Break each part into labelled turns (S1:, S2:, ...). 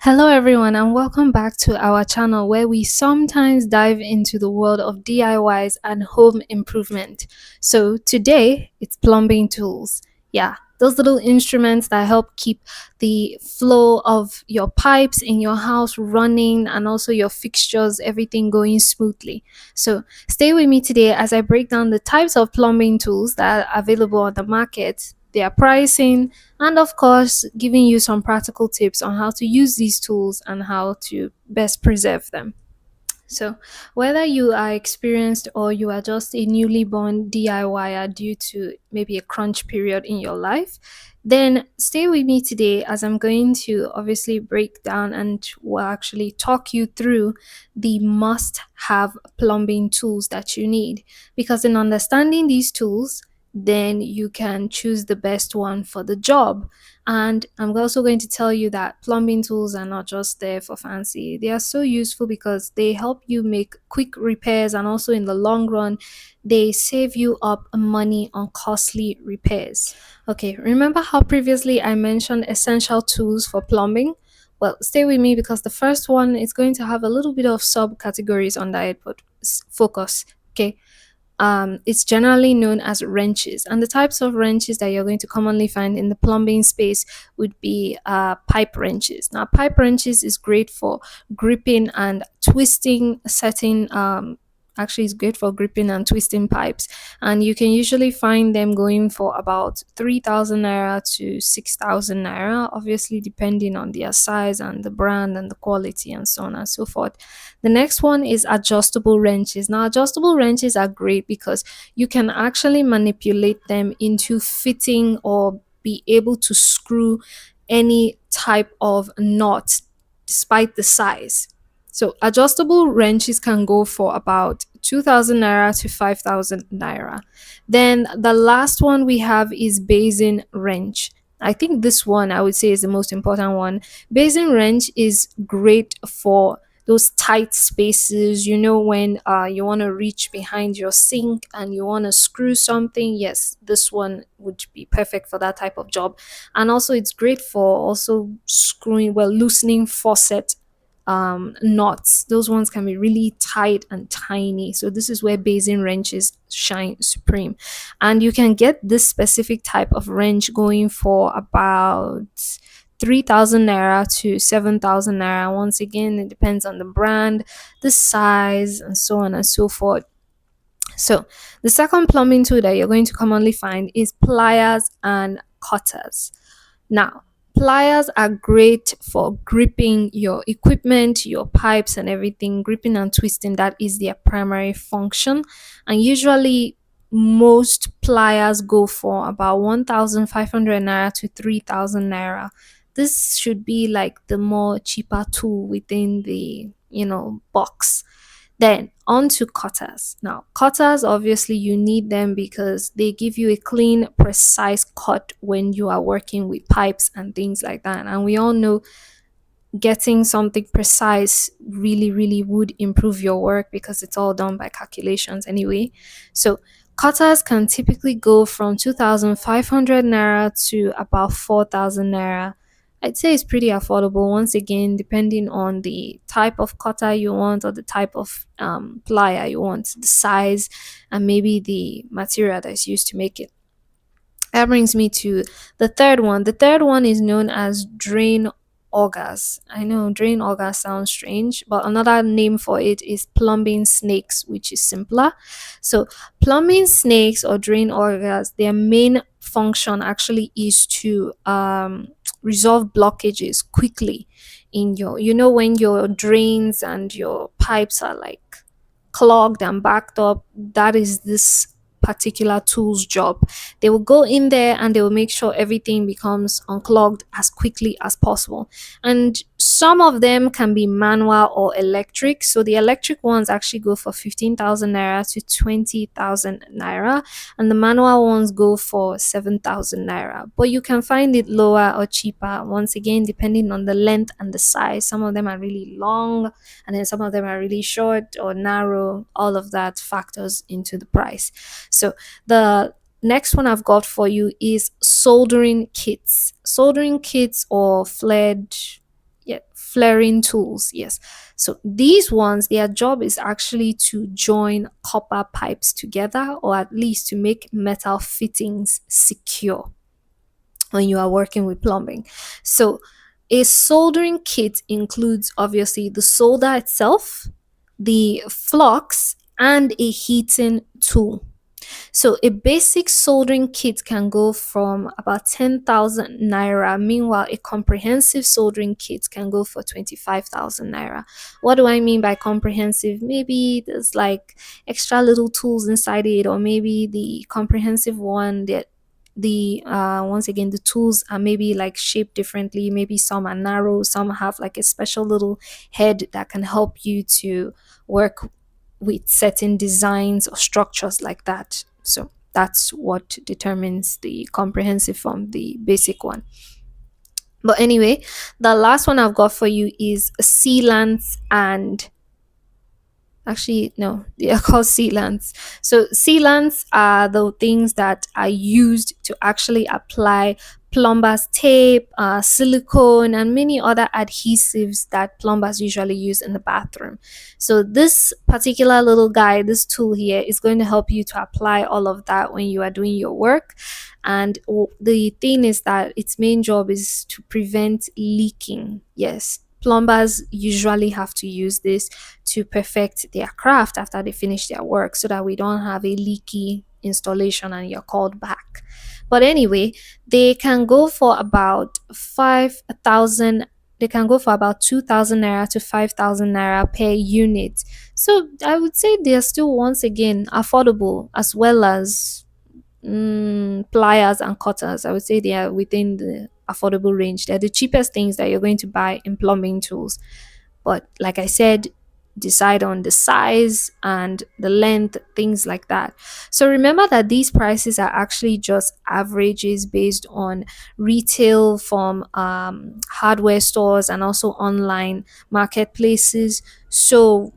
S1: Hello, everyone, and welcome back to our channel where we sometimes dive into the world of DIYs and home improvement. So, today it's plumbing tools. Yeah, those little instruments that help keep the flow of your pipes in your house running and also your fixtures, everything going smoothly. So, stay with me today as I break down the types of plumbing tools that are available on the market, their pricing, and of course, giving you some practical tips on how to use these tools and how to best preserve them. So, whether you are experienced or you are just a newly born DIYer due to maybe a crunch period in your life, then stay with me today as I'm going to obviously break down and will actually talk you through the must have plumbing tools that you need. Because in understanding these tools, then you can choose the best one for the job. And I'm also going to tell you that plumbing tools are not just there for fancy. They are so useful because they help you make quick repairs, and also in the long run, they save you up money on costly repairs. Okay, remember how previously I mentioned essential tools for plumbing? Well, stay with me because the first one is going to have a little bit of subcategories under it, but focus. Okay, it's generally known as wrenches. And the types of wrenches that you're going to commonly find in the plumbing space would be pipe wrenches. Now, pipe wrenches is great for gripping and twisting certain. Actually, it's great for gripping and twisting pipes, and you can usually find them going for about 3,000 naira to 6,000 naira, obviously depending on their size and the brand and the quality and so on and so forth. The next one is adjustable wrenches. Now, adjustable wrenches are great because you can actually manipulate them into fitting or be able to screw any type of knot despite the size. So, adjustable wrenches can go for about 2,000 naira to 5,000 naira. Then the last one we have is basin wrench. I think this one I would say is the most important one. Basin wrench is great for those tight spaces, when you want to reach behind your sink and you want to screw something. Yes, this one would be perfect for that type of job. And also it's great for also screwing, well, loosening faucet knots. Those ones can be really tight and tiny, so this is where basin wrenches shine supreme. And you can get this specific type of wrench going for about 3,000 naira to 7,000 naira. Once again, it depends on the brand, the size, and so on and so forth. So, the second plumbing tool that you're going to commonly find is pliers and cutters. Now, pliers are great for gripping your equipment, your pipes, and everything. Gripping and twisting, that is their primary function. And usually, most pliers go for about 1,500 naira to 3,000 naira. This should be like the more cheaper tool within the box. Then on to cutters. Now, cutters, obviously you need them because they give you a clean, precise cut when you are working with pipes and things like that. And we all know getting something precise really, really would improve your work because it's all done by calculations anyway. So cutters can typically go from 2,500 naira to about 4,000 naira. I'd say it's pretty affordable, once again, depending on the type of cutter you want or the type of plier you want, the size, and maybe the material that's used to make it. That brings me to the third one. The third one is known as drain augers. I know drain auger sounds strange, but another name for it is plumbing snakes, which is simpler. So, plumbing snakes or drain augers, their main function actually is to resolve blockages quickly in when your drains and your pipes are like clogged and backed up. That is this particular tool's job. They will go in there and they will make sure everything becomes unclogged as quickly as possible. And some of them can be manual or electric. So the electric ones actually go for 15,000 naira to 20,000 naira, and the manual ones go for 7,000 naira. But you can find it lower or cheaper, once again, depending on the length and the size. Some of them are really long, and then some of them are really short or narrow. All of that factors into the price. So the next one I've got for you is soldering kits. Soldering kits or flared, Yeah, flaring tools. Yes. So these ones, their job is actually to join copper pipes together, or at least to make metal fittings secure when you are working with plumbing. So a soldering kit includes obviously the solder itself, the flux, and a heating tool. So a basic soldering kit can go from about 10,000 naira. Meanwhile, a comprehensive soldering kit can go for 25,000 naira. What do I mean by comprehensive? Maybe there's like extra little tools inside it, or maybe the comprehensive one that the once again the tools are maybe like shaped differently. Maybe some are narrow, some have like a special little head that can help you to work with certain designs or structures like that. So that's what determines the comprehensive from the basic one. But anyway, the last one I've got for you is sealants and actually no, they are called sealants. So sealants are the things that are used to actually apply plumber's tape, silicone, and many other adhesives that plumbers usually use in the bathroom. So this particular little guy, this tool here, is going to help you to apply all of that when you are doing your work. And the thing is that its main job is to prevent leaking. Yes, plumbers usually have to use this to perfect their craft after they finish their work, so that we don't have a leaky installation and you're called back. But anyway, they can go for about 5,000, they can go for about 2,000 naira to 5,000 naira per unit. So I would say they're still once again affordable, as well as pliers and cutters. I would say they are within the affordable range. They're the cheapest things that you're going to buy in plumbing tools. But like I said, decide on the size and the length, things like that. So remember that these prices are actually just averages based on retail from hardware stores and also online marketplaces. So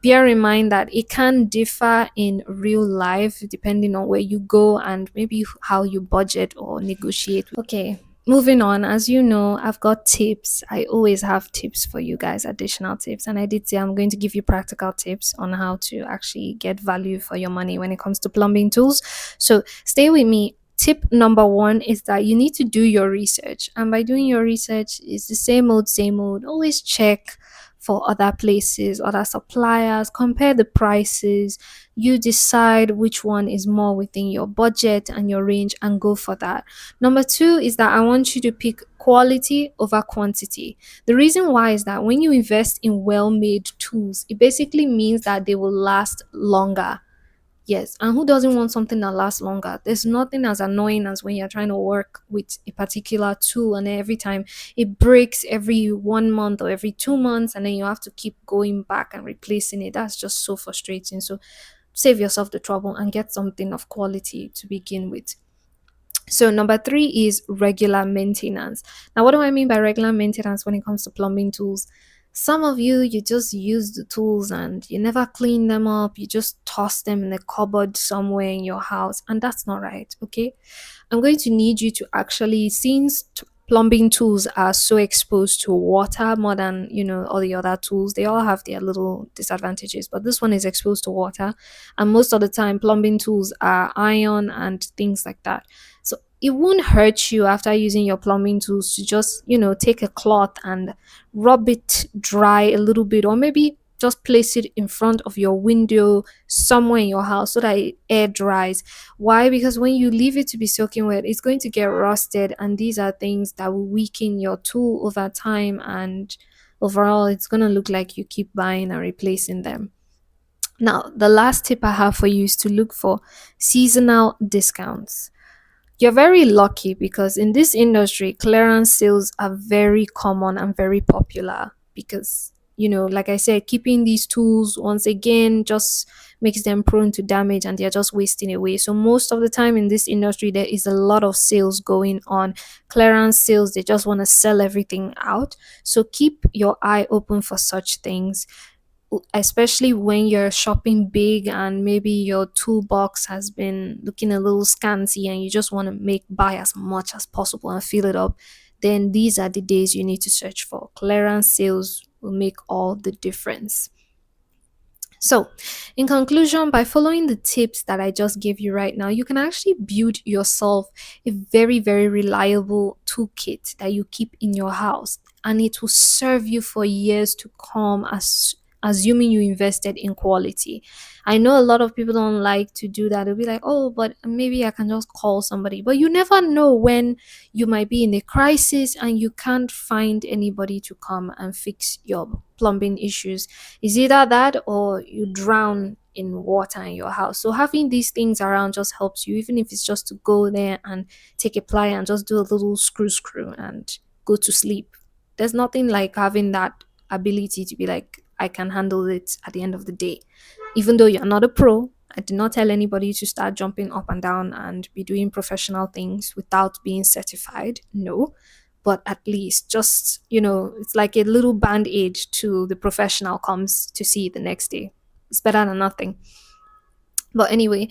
S1: bear in mind that it can differ in real life depending on where you go and maybe how you budget or negotiate. Okay, moving on. As you know, I've got tips. I always have tips for you guys, additional tips. And I did say I'm going to give you practical tips on how to actually get value for your money when it comes to plumbing tools. So stay with me. Tip number one is that you need to do your research. And by doing your research, it's the same old, same old. Always check for other places, other suppliers, compare the prices. You decide which one is more within your budget and your range and go for that. Number two is that I want you to pick quality over quantity. The reason why is that when you invest in well made tools, it basically means that they will last longer. Yes, and who doesn't want something that lasts longer? There's nothing as annoying as when you're trying to work with a particular tool and every time it breaks every 1 month or every 2 months, and then you have to keep going back and replacing it. That's just so frustrating. So save yourself the trouble and get something of quality to begin with. So number three is regular maintenance. Now, what do I mean by regular maintenance when it comes to plumbing tools? Some of you just use the tools and you never clean them up. You just toss them in a cupboard somewhere in your house, and that's not right. Okay, I'm going to need you to actually, since plumbing tools are so exposed to water more than all the other tools, they all have their little disadvantages, but this one is exposed to water, and most of the time plumbing tools are iron and things like that. So it won't hurt you after using your plumbing tools to just take a cloth and rub it dry a little bit, or maybe just place it in front of your window somewhere in your house so that it air dries. Why? Because when you leave it to be soaking wet, it's going to get rusted, and these are things that will weaken your tool over time, and overall it's going to look like you keep buying and replacing them. Now, the last tip I have for you is to look for seasonal discounts. You're very lucky because in this industry, clearance sales are very common and very popular because, like I said, keeping these tools once again just makes them prone to damage and they're just wasting away. So, most of the time in this industry, there is a lot of sales going on. Clearance sales, they just want to sell everything out. So, keep your eye open for such things, especially when you're shopping big and maybe your toolbox has been looking a little scanty and you just want to make buy as much as possible and fill it up. then these are the days you need to search for. Clearance sales will make all the difference. So, in conclusion, by following the tips that I just gave you right now, you can actually build yourself a very, very reliable toolkit that you keep in your house, and it will serve you for years to come, as assuming you invested in quality. I know a lot of people don't like to do that. They'll be like, "Oh, but maybe I can just call somebody." But you never know when you might be in a crisis and you can't find anybody to come and fix your plumbing issues. It's either that or you drown in water in your house. So having these things around just helps you, even if it's just to go there and take a plier and just do a little screw and go to sleep. There's nothing like having that ability to be like, I can handle it at the end of the day. Even though you're not a pro, I do not tell anybody to start jumping up and down and be doing professional things without being certified. No, but at least just, it's like a little band-aid to the professional comes to see the next day. It's better than nothing. But anyway,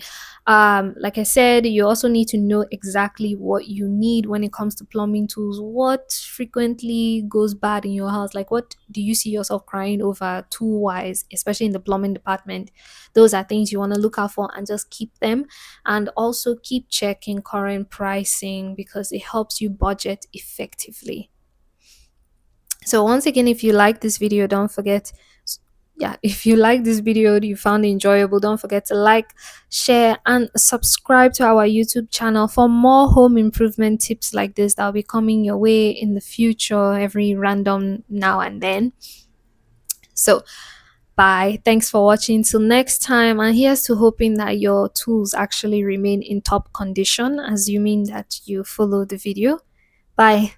S1: like I said, you also need to know exactly what you need when it comes to plumbing tools. What frequently goes bad in your house? Like, what do you see yourself crying over tool wise, especially in the plumbing department? Those are things you want to look out for and just keep them. And also keep checking current pricing because it helps you budget effectively. So once again, if you like this video, don't forget, yeah, if you like this video, you found it enjoyable, don't forget to like, share, and subscribe to our YouTube channel for more home improvement tips like this that will be coming your way in the future, every random now and then. So bye. Thanks for watching. Till next time. And here's to hoping that your tools actually remain in top condition, assuming that you follow the video. Bye.